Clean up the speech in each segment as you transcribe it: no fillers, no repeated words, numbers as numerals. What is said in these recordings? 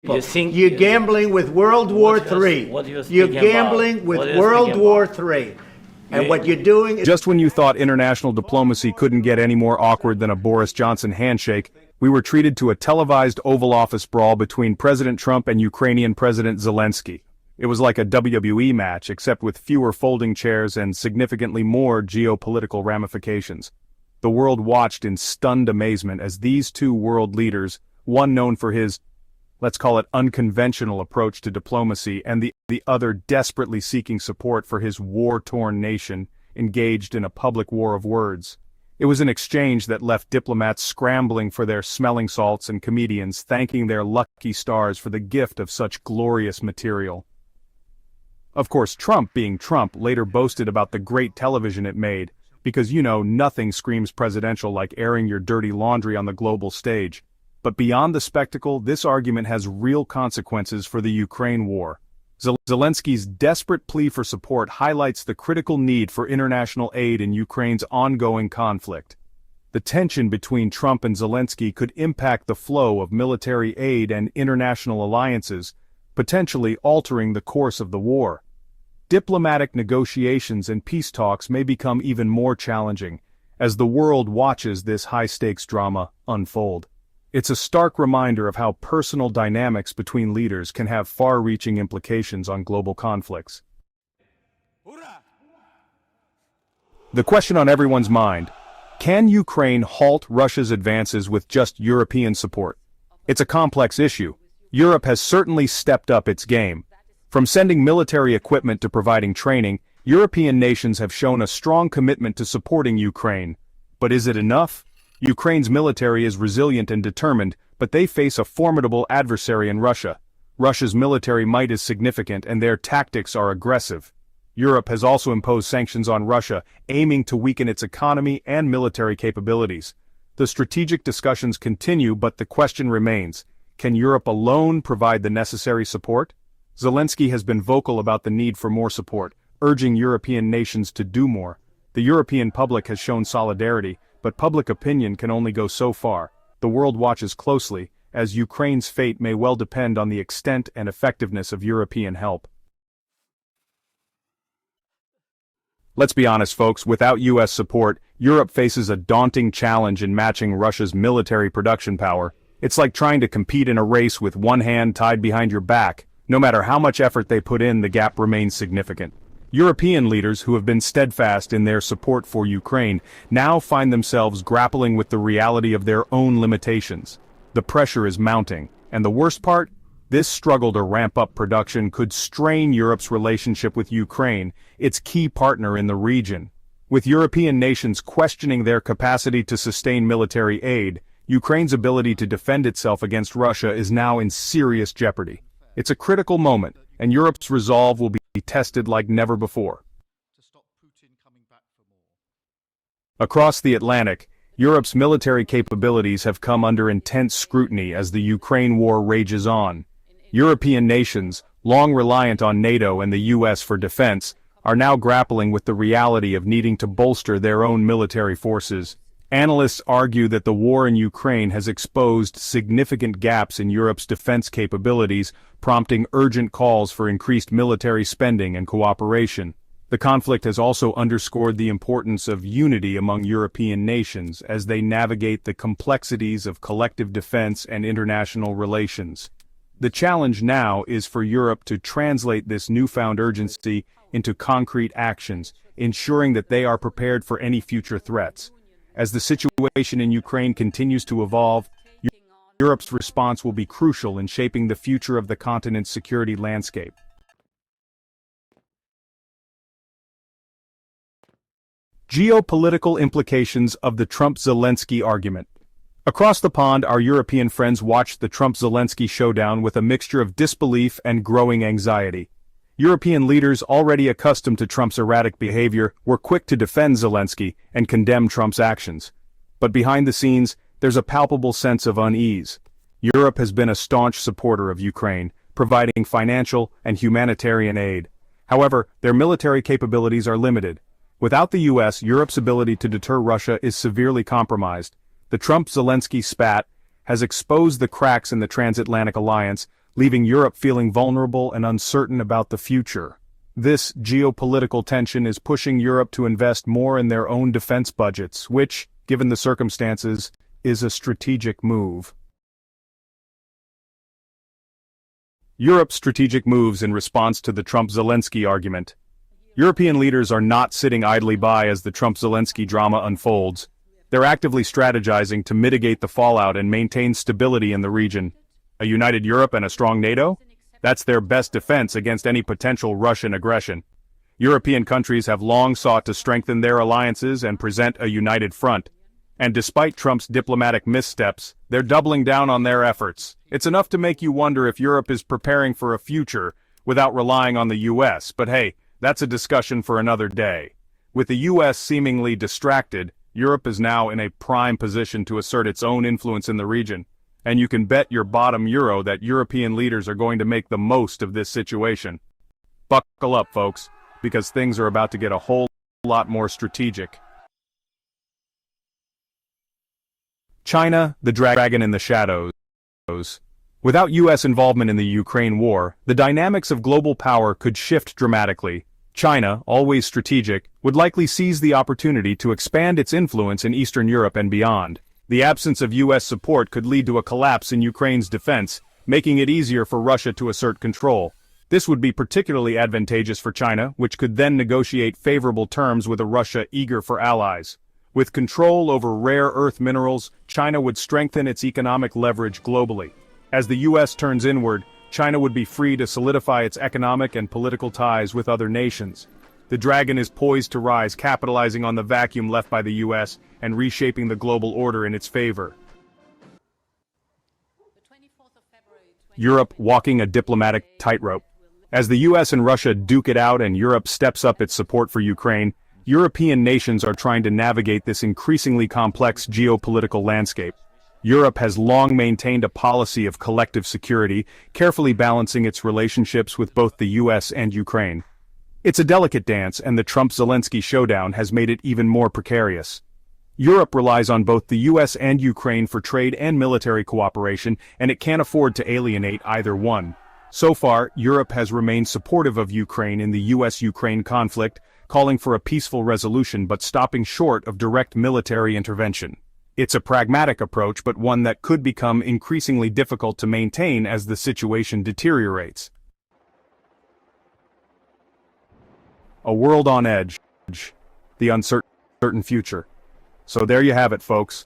You think You're gambling with World War III. what you're You're speaking gambling about? with What are you World speaking War about? III. And what you're doing is Just when you thought international diplomacy couldn't get any more awkward than a Boris Johnson handshake, we were treated to a televised Oval Office brawl between President Trump and Ukrainian President Zelensky. It was like a WWE match, except with fewer folding chairs and significantly more geopolitical ramifications. The world watched in stunned amazement as these two world leaders, one known for his, let's call it unconventional approach to diplomacy, and the other desperately seeking support for his war-torn nation, engaged in a public war of words. It was an exchange that left diplomats scrambling for their smelling salts and comedians thanking their lucky stars for the gift of such glorious material. Of course, Trump, being Trump, later boasted about the great television it made, because nothing screams presidential like airing your dirty laundry on the global stage. But beyond the spectacle, this argument has real consequences for the Ukraine war. Zelensky's desperate plea for support highlights the critical need for international aid in Ukraine's ongoing conflict. The tension between Trump and Zelensky could impact the flow of military aid and international alliances, potentially altering the course of the war. Diplomatic negotiations and peace talks may become even more challenging, as the world watches this high-stakes drama unfold. It's a stark reminder of how personal dynamics between leaders can have far-reaching implications on global conflicts. The question on everyone's mind: can Ukraine halt Russia's advances with just European support? It's a complex issue. Europe has certainly stepped up its game. From sending military equipment to providing training, European nations have shown a strong commitment to supporting Ukraine. But is it enough? Ukraine's military is resilient and determined, but they face a formidable adversary in Russia. Russia's military might is significant and their tactics are aggressive. Europe has also imposed sanctions on Russia, aiming to weaken its economy and military capabilities. The strategic discussions continue, but the question remains: can Europe alone provide the necessary support? Zelensky has been vocal about the need for more support, urging European nations to do more. The European public has shown solidarity, but public opinion can only go so far. The world watches closely, as Ukraine's fate may well depend on the extent and effectiveness of European help. Let's be honest, folks, without US support, Europe faces a daunting challenge in matching Russia's military production power. It's like trying to compete in a race with one hand tied behind your back. No matter how much effort they put in, the gap remains significant. European leaders who have been steadfast in their support for Ukraine now find themselves grappling with the reality of their own limitations. The pressure is mounting, and the worst part? This struggle to ramp up production could strain Europe's relationship with Ukraine, its key partner in the region. With European nations questioning their capacity to sustain military aid, Ukraine's ability to defend itself against Russia is now in serious jeopardy. It's a critical moment, and Europe's resolve will be tested like never before. Across the Atlantic, Europe's military capabilities have come under intense scrutiny as the Ukraine war rages on. European nations, long reliant on NATO and the US for defense, are now grappling with the reality of needing to bolster their own military forces. Analysts argue that the war in Ukraine has exposed significant gaps in Europe's defense capabilities, prompting urgent calls for increased military spending and cooperation. The conflict has also underscored the importance of unity among European nations as they navigate the complexities of collective defense and international relations. The challenge now is for Europe to translate this newfound urgency into concrete actions, ensuring that they are prepared for any future threats. As the situation in Ukraine continues to evolve, Europe's response will be crucial in shaping the future of the continent's security landscape. Geopolitical implications of the Trump-Zelensky argument. Across the pond, our European friends watched the Trump-Zelensky showdown with a mixture of disbelief and growing anxiety. European leaders, already accustomed to Trump's erratic behavior, were quick to defend Zelensky and condemn Trump's actions. But behind the scenes, there's a palpable sense of unease. Europe has been a staunch supporter of Ukraine, providing financial and humanitarian aid. However, their military capabilities are limited. Without the US, Europe's ability to deter Russia is severely compromised. The Trump-Zelensky spat has exposed the cracks in the transatlantic alliance, leaving Europe feeling vulnerable and uncertain about the future. This geopolitical tension is pushing Europe to invest more in their own defense budgets, which, given the circumstances, is a strategic move. Europe's strategic moves in response to the Trump-Zelensky argument. European leaders are not sitting idly by as the Trump-Zelensky drama unfolds. They're actively strategizing to mitigate the fallout and maintain stability in the region. A united Europe and a strong NATO? That's their best defense against any potential Russian aggression. European countries have long sought to strengthen their alliances and present a united front. And despite Trump's diplomatic missteps, they're doubling down on their efforts. It's enough to make you wonder if Europe is preparing for a future without relying on the US, but hey, that's a discussion for another day. With the US seemingly distracted, Europe is now in a prime position to assert its own influence in the region. And you can bet your bottom euro that European leaders are going to make the most of this situation. Buckle up, folks, because things are about to get a whole lot more strategic. China, the dragon in the shadows. Without US involvement in the Ukraine war, the dynamics of global power could shift dramatically. China, always strategic, would likely seize the opportunity to expand its influence in Eastern Europe and beyond. The absence of US support could lead to a collapse in Ukraine's defense, making it easier for Russia to assert control. This would be particularly advantageous for China, which could then negotiate favorable terms with a Russia eager for allies. With control over rare earth minerals, China would strengthen its economic leverage globally. As the US turns inward, China would be free to solidify its economic and political ties with other nations. The dragon is poised to rise, capitalizing on the vacuum left by the US and reshaping the global order in its favor. Europe walking a diplomatic tightrope. As the US and Russia duke it out and Europe steps up its support for Ukraine, European nations are trying to navigate this increasingly complex geopolitical landscape. Europe has long maintained a policy of collective security, carefully balancing its relationships with both the US and Ukraine. It's a delicate dance, and the Trump-Zelensky showdown has made it even more precarious. Europe relies on both the US and Ukraine for trade and military cooperation, and it can't afford to alienate either one. So far, Europe has remained supportive of Ukraine in the US-Ukraine conflict, calling for a peaceful resolution but stopping short of direct military intervention. It's a pragmatic approach, but one that could become increasingly difficult to maintain as the situation deteriorates. A world on edge. The uncertain future. So there you have it, folks.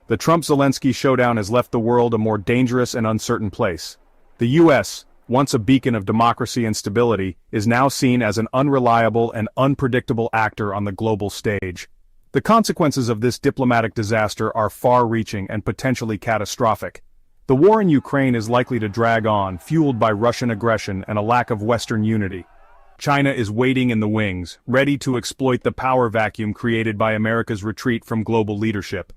The Trump-Zelensky showdown has left the world a more dangerous and uncertain place. The US, once a beacon of democracy and stability, is now seen as an unreliable and unpredictable actor on the global stage. The consequences of this diplomatic disaster are far-reaching and potentially catastrophic. The war in Ukraine is likely to drag on, fueled by Russian aggression and a lack of Western unity. China is waiting in the wings, ready to exploit the power vacuum created by America's retreat from global leadership.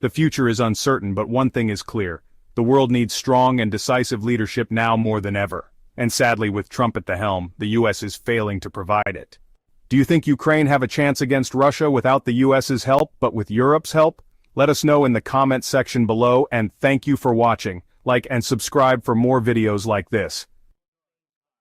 The future is uncertain, but one thing is clear. The world needs strong and decisive leadership now more than ever. And sadly, with Trump at the helm, the US is failing to provide it. Do you think Ukraine have a chance against Russia without the US's help, but with Europe's help? Let us know in the comments section below, and thank you for watching. Like and subscribe for more videos like this.